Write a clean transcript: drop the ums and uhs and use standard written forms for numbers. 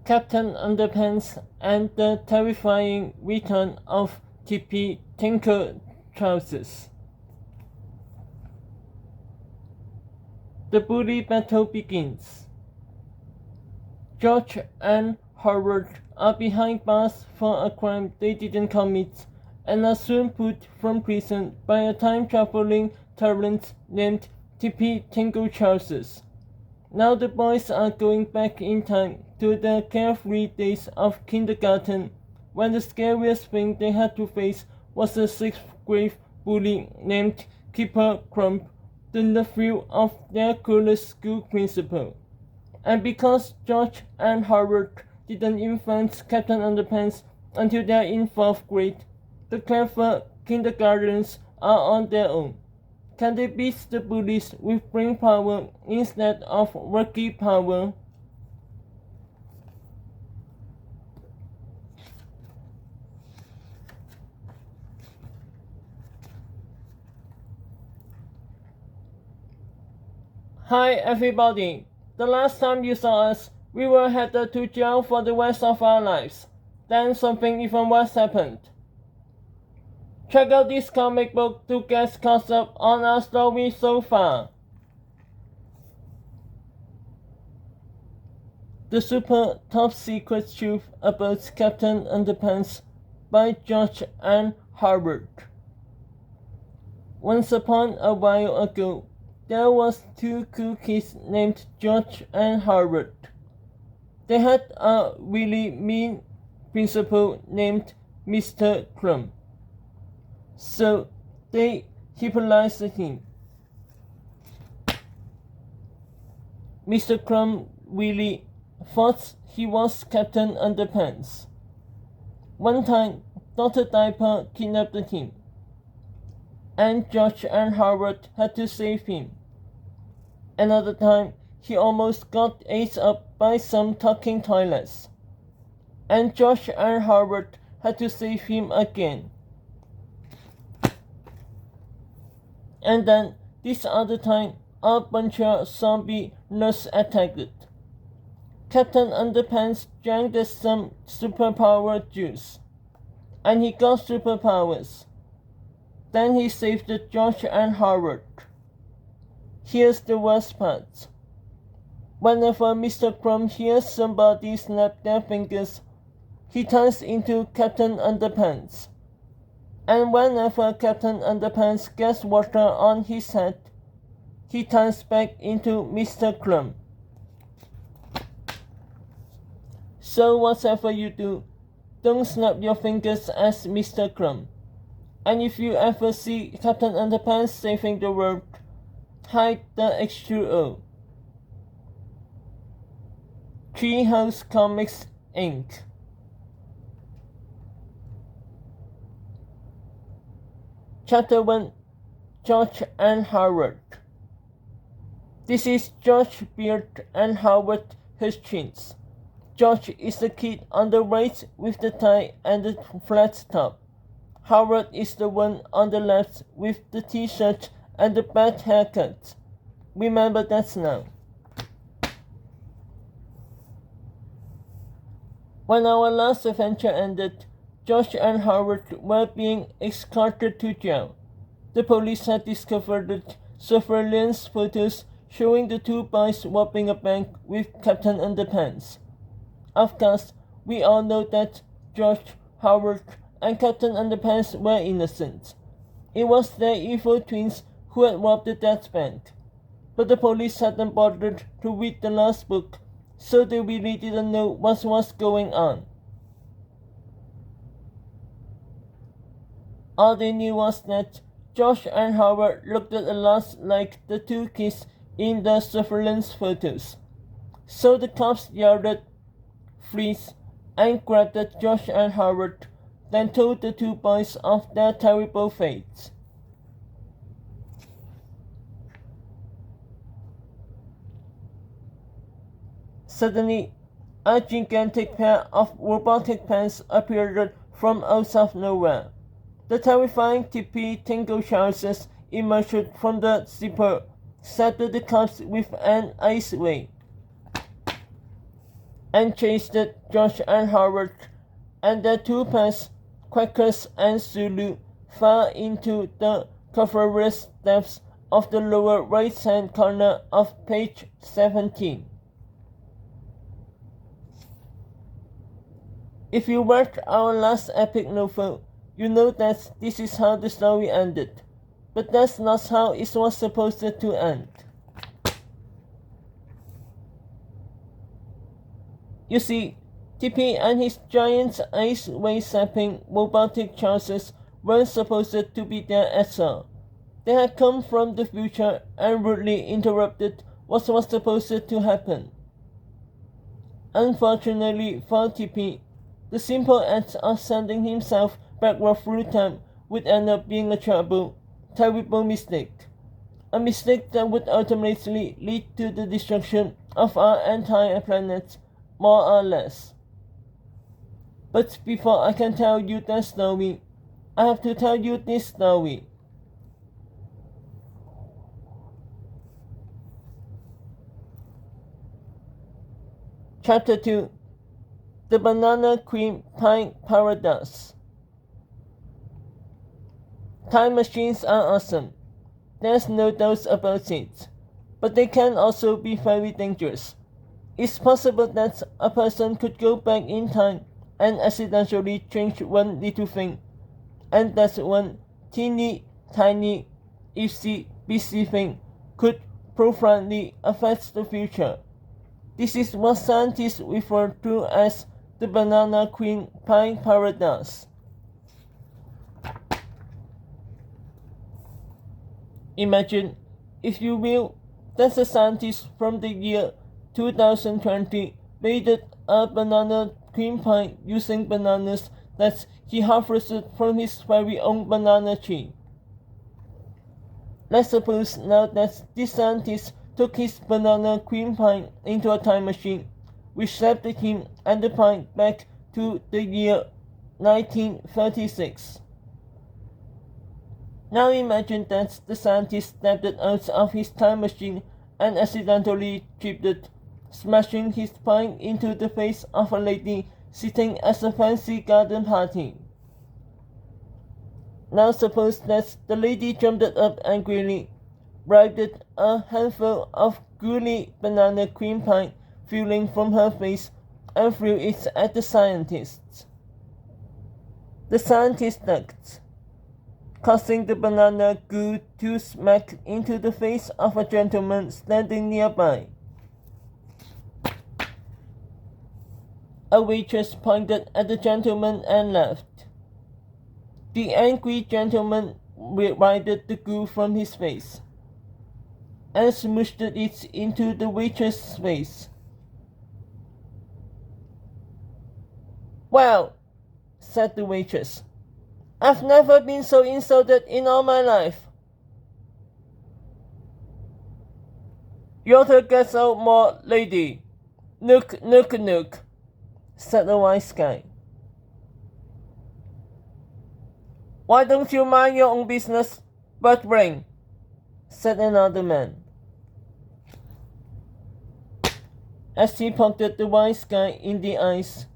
Captain Underpants and the terrifying return of Tippy Tinkertrousers. The bully battle begins. George and Howard are behind bars for a crime they didn't commit and are soon put from prison by a time-traveling tyrant named Tippy Tinkertrousers. Now the boys are going back in time to the carefree days of kindergarten, when the scariest thing they had to face was a sixth-grade bully named Kipper Crump, the nephew of their coolest school principal. And because George and Howard didn't invent Captain Underpants until they are in 4th grade, the clever kindergartens are on their own. Can they beat the bullies with brain power instead of worky power? Hi everybody! The last time you saw us, we were headed to jail for the rest of our lives. Then something even worse happened. Check out this comic book to get caught up on our story so far. The Super Top Secret Truth About Captain Underpants by George and Howard. Once upon a while ago, there was 2 cool kids named George and Howard. They had a really mean principal named Mr. Crumb. So they hypnotized him. Mr. Crumb really thought he was Captain Underpants. One time, Dr. Diaper kidnapped him, and George and Howard had to save him. Another time, he almost got ate up by some talking toilets, and George and Howard had to save him again. And then, this other time, a bunch of zombie nerds attacked. Captain Underpants drank some superpower juice, and he got superpowers. Then he saved George and Howard. Here's the worst part. Whenever Mr. Crumb hears somebody snap their fingers, he turns into Captain Underpants. And whenever Captain Underpants gets water on his head, he turns back into Mr. Crumb. So whatever you do, don't snap your fingers as Mr. Crumb. And if you ever see Captain Underpants saving the world, hide the H2O. Treehouse Comics, Inc. Chapter 1, George and Howard. This is George Beard and Howard Hutchins. George is the kid on the right with the tie and the flat top. Howard is the one on the left with the t-shirt and the bad haircut. Remember that now. When our last adventure ended, George and Howard were being escorted to jail. The police had discovered surveillance photos showing the 2 boys robbing a bank with Captain Underpants. Of course, we all know that George, Howard, and Captain Underpants were innocent. It was their evil twins who had robbed that bank. But the police hadn't bothered to read the last book, so they really didn't know what was going on. All they knew was that George and Howard looked a lot like the 2 kids in the surveillance photos. So the cops yelled, "Freeze," and grabbed George and Howard, then told the 2 boys of their terrible fate. Suddenly, a gigantic pair of robotic pants appeared from out of nowhere. The terrifying Tippy Tinkertrousers emerged from the zipper, stabbed the cops with an ice ray. and chased Josh and Howard and their two pals, Quakers and Zulu, far into the cavernous depths of the lower right-hand corner of page 17. If you read our last epic novel, you know that this is how the story ended, but that's not how it was supposed to end. You see, Tippy and his giant ice-way-sapping robotic trousers weren't supposed to be there at all. They had come from the future and rudely interrupted what was supposed to happen. Unfortunately for Tippy, the simple act of sending himself backward through time would end up being a terrible mistake. A mistake that would ultimately lead to the destruction of our entire planet, more or less. But before I can tell you that story, I have to tell you this story. Chapter 2: The Banana Cream Pie Paradox. Time machines are awesome. There's no doubt about it. But they can also be very dangerous. It's possible that a person could go back in time and accidentally change one little thing, and that one teeny tiny itsy bitsy thing could profoundly affect the future. This is what scientists refer to as the banana cream pie paradox. Imagine, if you will, that a scientist from the year 2020 made a banana cream pie using bananas that he harvested from his very own banana tree. Let's suppose now that this scientist took his banana cream pie into a time machine, which slapped him and the pie back to the year 1936. Now imagine that the scientist stepped out of his time machine and accidentally tripped it, smashing his pie into the face of a lady sitting at a fancy garden party. Now suppose that the lady jumped up angrily, bribed a handful of gooey banana cream pie filling from her face, and threw it at the scientist. The scientist ducked, causing the banana goo to smack into the face of a gentleman standing nearby. A waitress pointed at the gentleman and laughed. The angry gentleman wiped the goo from his face and smooshed it into the waitress's face. "Well," said the waitress, "I've never been so insulted in all my life." "You ought to get out more, lady. Nook, nook, nook," said the wise guy. "Why don't you mind your own business, but ring?" said another man, as he poked the wise guy in the eyes